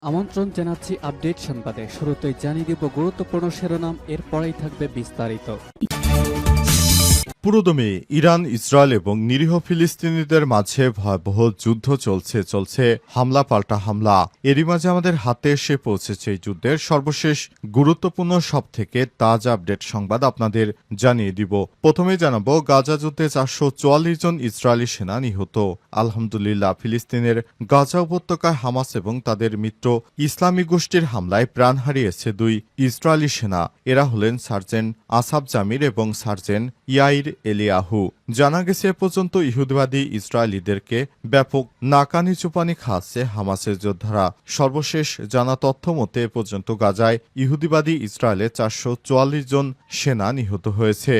আমন্ত্রণ জানাচ্ছি আপডেট সংবাদে। শুরুতেই জানিয়ে দিব গুরুত্বপূর্ণ শিরোনাম, এরপরেই থাকবে বিস্তারিত। পুরোদমে ইরান, ইসরায়েল এবং নিরীহ ফিলিস্তিনিদের মাঝে ভয়াবহ যুদ্ধ চলছে হামলা পাল্টা হামলা। এরই মাঝে আমাদের হাতে এসে পৌঁছেছে এই যুদ্ধের সর্বশেষ গুরুত্বপূর্ণ সবথেকে তাজা আপডেট সংবাদ আপনাদের জানিয়ে দিব। প্রথমে জানাবো, গাজা যুদ্ধে 444 জন ইসরায়েলি সেনা নিহত। আলহামদুলিল্লাহ, ফিলিস্তিনের গাজা উপত্যকায় হামাস এবং তাদের মিত্র ইসলামী গোষ্ঠীর হামলায় প্রাণ হারিয়েছে 2 ইসরায়েলি সেনা। এরা হলেন সার্জেন্ট আসাব জামির এবং সার্জেন্ট ইয়াইর এলিয়াহু। জানা গেছে এ পর্যন্ত ইহুদিবাদী ইসরায়েলিদেরকে ব্যাপক নাকানি চুপানি খাচ্ছে হামাসের যোদ্ধারা। সর্বশেষ জানা তথ্য মতে এ পর্যন্ত গাজায় ইহুদিবাদী ইসরায়েলে 444 জন সেনা নিহত হয়েছে।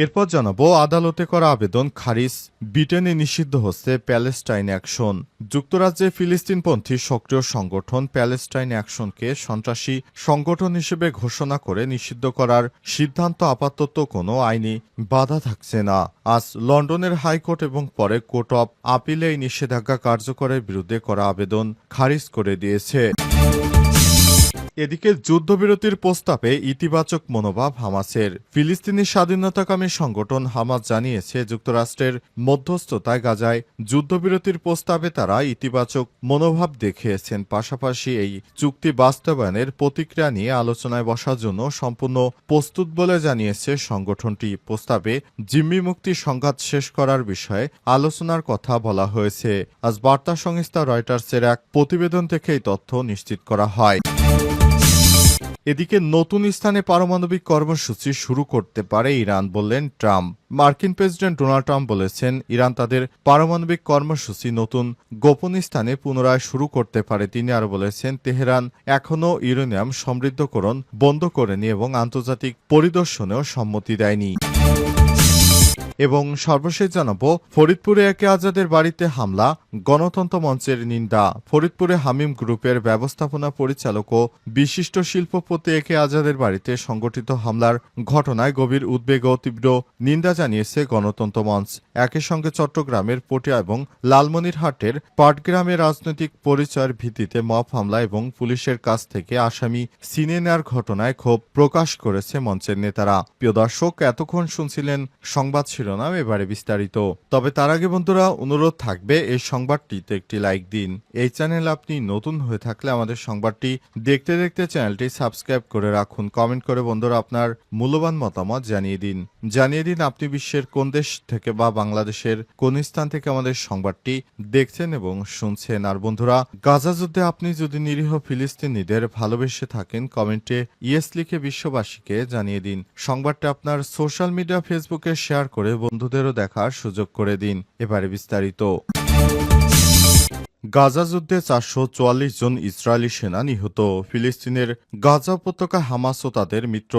এরপর জানাবো, আদালতে করা আবেদন খারিজ, ব্রিটেনে নিষিদ্ধ হচ্ছে প্যালেস্টাইন অ্যাকশন। যুক্তরাজ্যে ফিলিস্তিনপন্থী সক্রিয় সংগঠন প্যালেস্টাইন অ্যাকশনকে সন্ত্রাসী সংগঠন হিসেবে ঘোষণা করে নিষিদ্ধ করার সিদ্ধান্ত আপাতত কোনো আইনি বাধা থাকছে না। আজ লন্ডনের হাইকোর্ট এবং পরে কোর্ট অব আপিলে এই নিষেধাজ্ঞা কার্যকরের বিরুদ্ধে করা আবেদন খারিজ করে দিয়েছে। এদিকে যুদ্ধবিরতির প্রস্তাবে ইতিবাচক মনোভাব হামাসের। ফিলিস্তিনি স্বাধীনতাকামী সংগঠন হামাস জানিয়েছে, যুক্তরাষ্ট্রের মধ্যস্থতায় গাজায় যুদ্ধবিরতির প্রস্তাবে তারা ইতিবাচক মনোভাব দেখিয়েছেন। পাশাপাশি এই চুক্তি বাস্তবায়নের প্রতিক্রিয়া নিয়ে আলোচনায় বসার জন্য সম্পূর্ণ প্রস্তুত বলে জানিয়েছে সংগঠনটি। প্রস্তাবে জিম্মি মুক্তি সংঘাত শেষ করার বিষয়ে আলোচনার কথা বলা হয়েছে। আজ বার্তা সংস্থা রয়টার্সের এক প্রতিবেদন থেকে এই তথ্য নিশ্চিত করা হয়। এদিকে নতুন স্থানে পারমাণবিক কর্মসূচি শুরু করতে পারে ইরান, বললেন ট্রাম্প। মার্কিন প্রেসিডেন্ট ডোনাল্ড ট্রাম্প বলেছেন, ইরান তাদের পারমাণবিক কর্মসূচি নতুন গোপন স্থানে পুনরায় শুরু করতে পারে। তিনি আরও বলেছেন, তেহরান এখনও ইউরেনিয়াম সমৃদ্ধকরণ বন্ধ করেনি এবং আন্তর্জাতিক পরিদর্শনেও সম্মতি দেয়নি। এবং সর্বশেষ জানাবো, ফরিদপুরে একে আজাদের বাড়িতে হামলা, গণতন্ত্র মঞ্চের নিন্দা। ফরিদপুরে হামিম গ্রুপের ব্যবস্থাপনা পরিচালক ও বিশিষ্ট শিল্পপতি একে আজাদের বাড়িতে সংগঠিত হামলার ঘটনায় গভীর উদ্বেগ ও তীব্র নিন্দা জানিয়েছে গণতন্ত্র মঞ্চ। একই সঙ্গে চট্টগ্রামের পটিয়া এবং লালমনিরহাটের পাটগ্রামে রাজনৈতিক পরিচয়ের ভিত্তিতে মব হামলা এবং পুলিশের কাছ থেকে আসামি ছিনিয়ে নেওয়ার ঘটনায় ক্ষোভ প্রকাশ করেছে মঞ্চের নেতারা। প্রিয় দর্শক, এতক্ষণ শুনছিলেন সংবাদ শিরোনাম, এবারে বিস্তারিত। তবে তার আগে বন্ধুরা, অনুরোধ থাকবে এই সংবাদটিতে একটি লাইক দিন। এই চ্যানেল আপনি নতুন হয়ে থাকলে আমাদের সংবাদটি দেখতে দেখতে চ্যানেলটি সাবস্ক্রাইব করে রাখুন। কমেন্ট করে বন্ধুরা আপনার মূল্যবান মতামত জানিয়ে দিন আপনি বিশ্বের কোন দেশ থেকে বা বাংলাদেশের কোন স্থান থেকে আমাদের সংবাদটি দেখছেন এবং শুনছেন। আর বন্ধুরা, গাজা যুদ্ধে আপনি যদি নিরীহ ফিলিস্তিনিদের ভালোবেসে থাকেন, কমেন্টে ইয়েস লিখে বিশ্ববাসীকে জানিয়ে দিন। সংবাদটি আপনার সোশ্যাল মিডিয়া ফেসবুকে শেয়ার করে বন্ধুদেরও দেখার সুযোগ করে দিন। এবারে বিস্তারিত। গাজা যুদ্ধে 444 জন ইসরায়েলি সেনা নিহত। ফিলিস্তিনের গাজা উপত্যকা হামাস ও তাদের মিত্র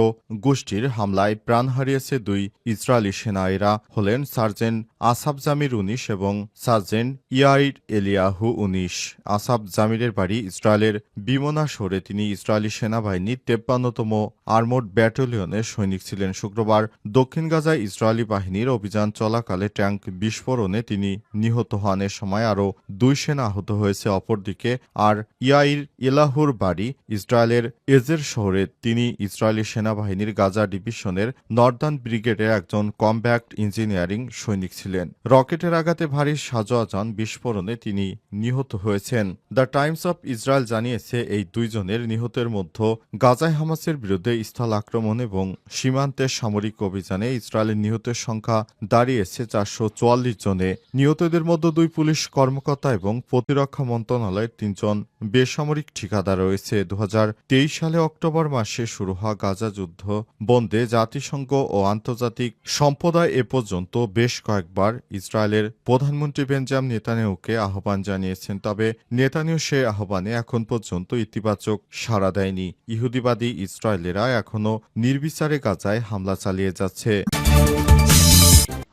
গোষ্ঠীর হামলায় প্রাণ হারিয়েছে 2 ইসরায়েলি সেনা। এরা হলেন সার্জেন্ট আসাব জামির 19 এবং সার্জেন্ট ইয়াইর এলিয়াহু 19। আসাব জামিরের বাড়ি ইসরায়েলের বিমনা শহরে। তিনি ইসরায়েলি সেনাবাহিনীর 53তম আর্মড ব্যাটালিয়নের সৈনিক ছিলেন। শুক্রবার দক্ষিণ গাজায় ইসরায়েলি বাহিনীর অভিযান চলাকালে ট্যাঙ্ক বিস্ফোরণে তিনি নিহত হন। এ সময় আরও 2 সেনা আহত হয়েছে। অপরদিকে আর ইয়াইর এলাহুর বাড়ি ইসরায়েলের এজের শহরে। তিনি ইসরায়েলি সেনাবাহিনীর গাজা ডিভিশনের নর্দার্ন ব্রিগেডের একজন কমব্যাক্ট ইঞ্জিনিয়ারিং সৈনিক ছিলেন। রকেটের আঘাতে ভারী সাজোয়া যান বিস্ফোরণে তিনি নিহত হয়েছেন। দ্য টাইমস অফ ইসরায়েল জানিয়েছে, এই 2 জনের নিহতের মধ্যে গাজায় হামাসের বিরুদ্ধে স্থল আক্রমণ এবং সীমান্তের সামরিক অভিযানে ইসরায়েলের নিহতের সংখ্যা দাঁড়িয়েছে 444 জনে। নিহতদের মধ্যে 2 পুলিশ কর্মকর্তা এবং প্রতিরক্ষা মন্ত্রণালয়ের 3 জন বেসামরিক ঠিকাদার রয়েছে। 2023 সালে অক্টোবর মাসে শুরু হওয়া গাজা যুদ্ধ বন্ধে জাতিসংঘ ও আন্তর্জাতিক সম্প্রদায় এ পর্যন্ত বেশ কয়েকবার ইসরায়েলের প্রধানমন্ত্রী বেঞ্জামিন নেতানিয়াহুকে আহ্বান জানিয়েছেন। তবে নেতানিয়াহু সে আহ্বানে এখন পর্যন্ত ইতিবাচক সাড়া দেয়নি। ইহুদিবাদী ইসরায়েলেরা এখনও নির্বিচারে গাজায় হামলা চালিয়ে যাচ্ছে।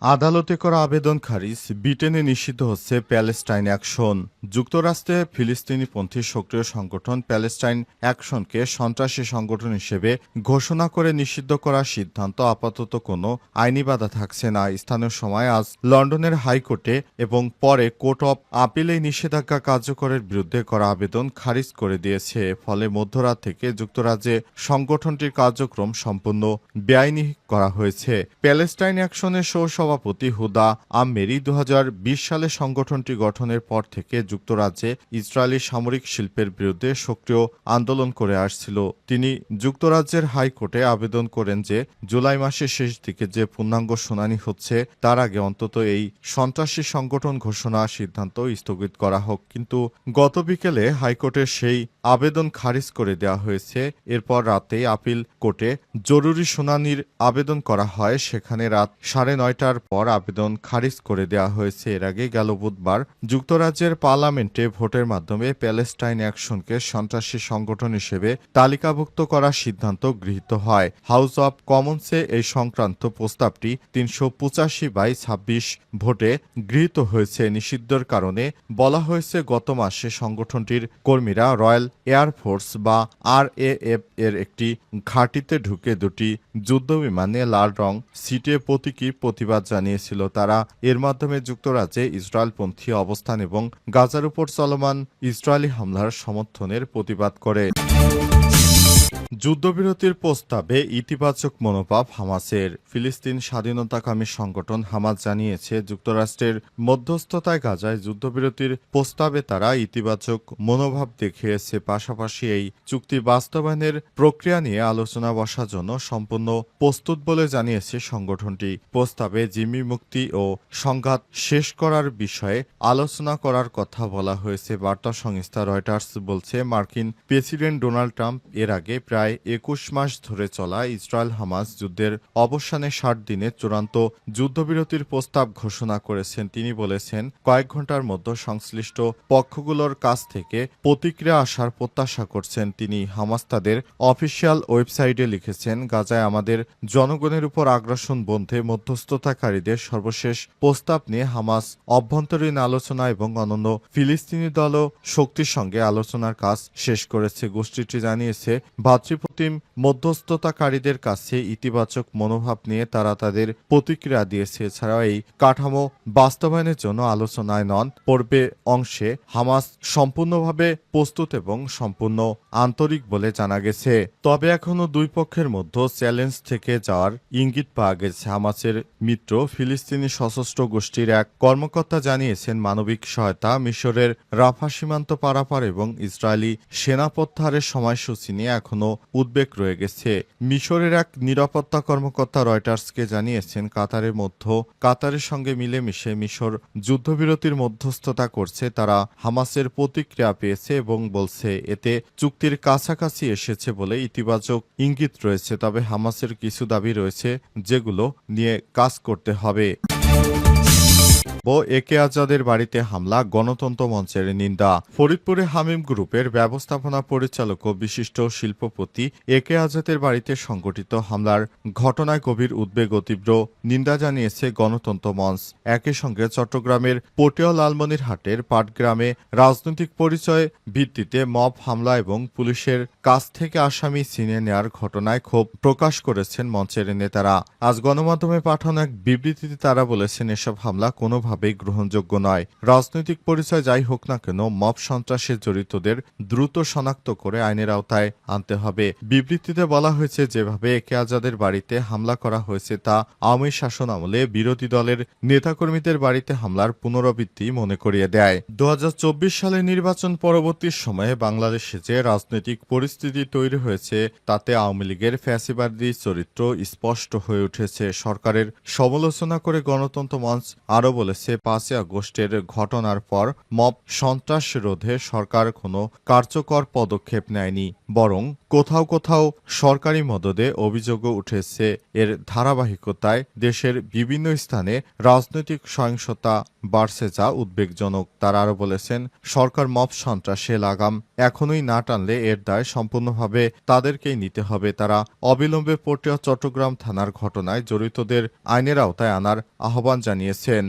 আদালতে করা আবেদন খারিজ, ব্রিটেনে নিষিদ্ধ হচ্ছে প্যালেস্টাইন অ্যাকশন। যুক্তরাষ্ট্রে ফিলিস্তিনিপন্থী সক্রিয় সংগঠন প্যালেস্টাইন অ্যাকশনকে সন্ত্রাসী সংগঠন হিসেবে ঘোষণা করে নিষিদ্ধ করার সিদ্ধান্ত আপাতত কোনো আইনি বাধা থাকছে না। স্থানীয় সময় আজ লন্ডনের হাইকোর্টে এবং পরে কোর্ট অফ আপিলে নিষেধাজ্ঞা কার্যকরের বিরুদ্ধে করা আবেদন খারিজ করে দিয়েছে। ফলে মধ্যরাত থেকে যুক্তরাজ্যে সংগঠনটির কার্যক্রম সম্পূর্ণ বেআইনি করা হয়েছে। প্যালেস্টাইন অ্যাকশনের সভাপতি হুদা আম্মেরি 2020 সালে সংগঠনটি গঠনের পর থেকে যুক্তরাজ্যে ইসরায়েলি সামরিক শিল্পের বিরুদ্ধে সক্রিয় আন্দোলন করে আসছিল। তিনি যুক্তরাজ্যের হাইকোর্টে আবেদন করেন যে জুলাই মাসের শেষ দিকে যে পূর্ণাঙ্গ শুনানি হচ্ছে তার আগে অন্তত এই সন্ত্রাসী সংগঠন ঘোষণা সিদ্ধান্ত স্থগিত করা হোক। কিন্তু গত বিকেলে হাইকোর্টের সেই আবেদন খারিজ করে দেওয়া হয়েছে। এরপর রাতে আপিল কোর্টে জরুরি শুনানির আবেদন করা হয়। সেখানে রাত 9:30টার পর আবেদন খারিজ করে দেওয়া হয়েছে। এর আগে গেল বুধবার যুক্তরাজ্যের পার্লামেন্টে ভোটের মাধ্যমে প্যালেস্টাইন অ্যাকশনকে সন্ত্রাসী সংগঠন হিসেবে তালিকাভুক্ত করার সিদ্ধান্ত গৃহীত হয়। হাউস অব কমন্সে এই সংক্রান্ত প্রস্তাবটি 385/26 ভোটে গৃহীত হয়েছে। নিষিদ্ধের কারণে বলা হয়েছে, গত মাসে সংগঠনটির কর্মীরা রয়্যাল এয়ারফোর্স বা RAF এর একটি ঘাঁটিতে ঢুকে দুটি যুদ্ধবিমানে লাল রং সিটে প্রতীকী প্রতিবাদ জানিয়েছিল। তারা এর মাধ্যমে যুক্তরাজ্যে ইসরায়েলপন্থী অবস্থান এবং গাজার উপর চলমান ইসরায়েলি হামলার সমর্থনের প্রতিবাদ করে। যুদ্ধবিরতির প্রস্তাবে ইতিবাচক মনোভাব হামাসের। ফিলিস্তিন স্বাধীনতাকামী সংগঠন হামাস জানিয়েছে, যুক্তরাষ্ট্রের মধ্যস্থতায় গাজায় যুদ্ধবিরতির প্রস্তাবে তারা ইতিবাচক মনোভাব দেখিয়েছে। পাশাপাশি এই চুক্তি বাস্তবায়নের প্রক্রিয়া নিয়ে আলোচনা বসার জন্য সম্পূর্ণ প্রস্তুত বলে জানিয়েছে সংগঠনটি। প্রস্তাবে জিম্মি মুক্তি ও সংঘাত শেষ করার বিষয়ে আলোচনা করার কথা বলা হয়েছে। বার্তা সংস্থা রয়টার্স বলছে, মার্কিন প্রেসিডেন্ট ডোনাল্ড ট্রাম্প এর আগে প্রায় 21 মাস ধরে চলা ইসরায়েল হামাস যুদ্ধের অবসানে 60 দিনের চূড়ান্ত যুদ্ধবিরতির প্রস্তাব ঘোষণা করেছেন। তিনি বলেছেন, কয়েক ঘন্টার মধ্যে সংশ্লিষ্ট পক্ষগুলোর কাছ থেকে প্রতিক্রিয়া আসার প্রত্যাশা করছেন তিনি। হামাস তাদের অফিসিয়াল ওয়েবসাইটে লিখেছেন, গাজায় আমাদের জনগণের উপর আগ্রাসন বন্ধে মধ্যস্থতাকারীদের সর্বশেষ প্রস্তাব নিয়ে হামাস অভ্যন্তরীণ আলোচনা এবং অন্যান্য ফিলিস্তিনি দল ও শক্তির সঙ্গে আলোচনার কাজ শেষ করেছে। গোষ্ঠীটি জানিয়েছে, ভাতৃপ্রতিম মধ্যস্থতাকারীদের কাছে ইতিবাচক মনোভাব নিয়ে তারা তাদের প্রতিক্রিয়া দিয়েছে। এছাড়াও এই কাঠামো বাস্তবায়নের জন্য আলোচনায় নন পূর্বে অংশে হামাস সম্পূর্ণভাবে প্রস্তুত এবং সম্পূর্ণ আন্তরিক বলে জানা গেছে। তবে এখনও দুই পক্ষের মধ্যে চ্যালেঞ্জ থেকে যাওয়ার ইঙ্গিত পাওয়া গেছে। হামাসের মিত্র ফিলিস্তিনি সশস্ত্র গোষ্ঠীর এক কর্মকর্তা জানিয়েছেন, মানবিক সহায়তা, মিশরের রাফা সীমান্ত পারাপার এবং ইসরায়েলি সেনা প্রত্যাহারের সময়সূচি নিয়ে এখনও উদ্বেগ রয়ে গেছে। মিশরের এক নিরাপত্তা কর্মকর্তা রয়টার্সকে জানিয়েছেন, কাতারের সঙ্গে মিলেমিশে মিশর যুদ্ধবিরতির মধ্যস্থতা করছে। তারা হামাসের প্রতিক্রিয়া পেয়েছে এবং বলছে এতে চুক্তির কাছাকাছি এসেছে বলে ইতিবাচক ইঙ্গিত রয়েছে। তবে হামাসের কিছু দাবি রয়েছে যেগুলো নিয়ে কাজ করতে হবে। একে আজাদের বাড়িতে হামলা, গণতন্ত্র মঞ্চের নিন্দা। ফরিদপুরে হামিম গ্রুপের ব্যবস্থাপনা পরিচালক ও বিশিষ্ট শিল্পপতি একে আজাদের বাড়িতে সংঘটিত হামলার ঘটনায় গভীর উদ্বেগ ও তীব্র নিন্দা জানিয়েছে গণতন্ত্র মঞ্চ। একই সঙ্গে চট্টগ্রামের পটিয়া লালমনিরহাটের পাটগ্রামে রাজনৈতিক পরিচয় ভিত্তিতে মব হামলা এবং পুলিশের কাছ থেকে আসামি ছিনিয়ে নেওয়ার ঘটনায় ক্ষোভ প্রকাশ করেছেন মঞ্চের নেতারা। আজ গণমাধ্যমে পাঠানো এক বিবৃতিতে তারা বলেছেন, এসব হামলা কোনোভাবে গ্রহণযোগ্য নয়। রাজনৈতিক পরিচয় যাই হোক না কেন, মব সন্ত্রাসে জড়িতদের দ্রুত শনাক্ত করে আইনের আওতায় আনতে হবে। বিবৃতিতে বলা হয়েছে, যেভাবে একে আজাদের বাড়িতে হামলা করা হয়েছে তা আওয়ামী শাসন আমলে বিরোধী দলের নেতাকর্মীদের বাড়িতে হামলার পুনরাবৃত্তি মনে করিয়ে দেয়। 2024 সালে নির্বাচন পরবর্তী সময়ে বাংলাদেশে যে রাজনৈতিক পরিস্থিতি তৈরি হয়েছে তাতে আওয়ামী লীগের ফ্যাসিবাদী চরিত্র স্পষ্ট হয়ে উঠেছে। সরকারের সমালোচনা করে গণতন্ত্র মঞ্চ আরও বলেছে, বলেছে, 5ই আগস্টের ঘটনার পর মব সন্ত্রাস রোধে সরকার কোনো কার্যকর পদক্ষেপ নেয়নি, বরং কোথাও কোথাও সরকারি মদদে অভিযোগও উঠেছে। এর ধারাবাহিকতায় দেশের বিভিন্ন স্থানে রাজনৈতিক সহিংসতা বাড়ছে, যা উদ্বেগজনক। তারা আরও বলেছেন, সরকার মব সন্ত্রাসে লাগাম এখনই না টানলে এর দায় সম্পূর্ণভাবে তাদেরকেই নিতে হবে। তারা অবিলম্বে পটিয়া চট্টগ্রাম থানার ঘটনায় জড়িতদের আইনের আওতায় আনার আহ্বান জানিয়েছেন।